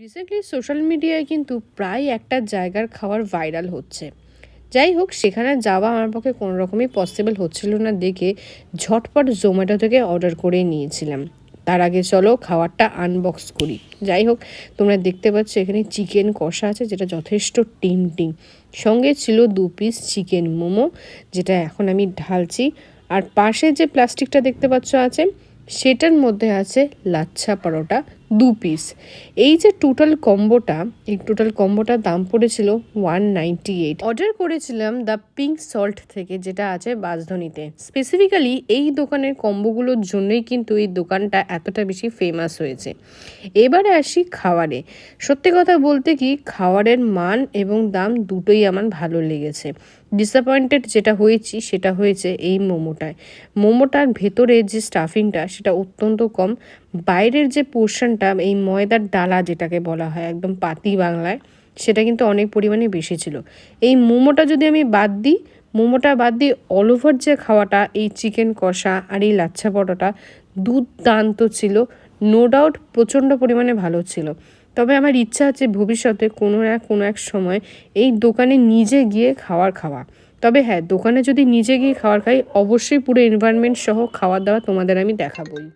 Recently social মিডিয়ায় কিন্তু প্রায় একটা জায়গার খাবার ভাইরাল হচ্ছে। যাই হোক, সেখানে যাওয়া আমার পক্ষে কোনো রকমই পসিবল হচ্ছিল না দেখে ঝটপট জোম্যাটো থেকে অর্ডার করে নিয়েছিলাম। তার আগে চলো খাবারটা আনবক্স করি। যাই হোক, তোমরা দেখতে পাচ্ছ এখানে চিকেন কষা আছে, যেটা যথেষ্ট টেম্পটিং। সঙ্গে ছিল 2 পিস চিকেন মোমো, যেটা এখন আমি ঢালছি। আর পাশে যে প্লাস্টিকটা দেখতে পাচ্ছ আছে, সেটার মধ্যে আছে লাচ্ছা পরোটা 2 পিস। এই যে টোটাল কম্বোটার দাম পড়েছিল 198। অর্ডার করেছিলাম দ্য পিঙ্ক সল্ট থেকে, যেটা আছে বাঁশধনীতে। স্পেসিফিক্যালি এই দোকানের কম্বোগুলোর জন্যই কিন্তু এই দোকানটা এতটা বেশি ফেমাস হয়েছে। এবারে আসি খাবারে। সত্যি কথা বলতে কি, খাবারের মান এবং দাম দুটোই আমার ভালো লেগেছে। ডিসঅ্যাপয়েন্টেড যেটা হয়েছি সেটা হয়েছে এই মোমোটার ভেতরে যে স্টাফিংটা সেটা অত্যন্ত কম। বাইরের যে পোর্শনটা, এই ময়দার ডালা যেটাকে বলা হয় একদম পাতি বাংলায়, সেটা কিন্তু অনেক পরিমাণে বেশি ছিল। এই মোমোটা যদি আমি বাদ দিই, অল ওভার যে খাওয়াটা, এই চিকেন কষা আর এই লাচ্ছা পরোটা দুর্দান্ত ছিল। নো ডাউট প্রচণ্ড পরিমাণে ভালো ছিল। তবে আমার ইচ্ছা আছে ভবিষ্যতে কোনো এক সময় এই দোকানে নিজে গিয়ে খাওয়া। তবে হ্যাঁ, দোকানে যদি নিজে গিয়ে খাই, অবশ্যই পুরো এনভায়রনমেন্ট সহ খাওয়া দাওয়া তোমাদের আমি দেখাবই।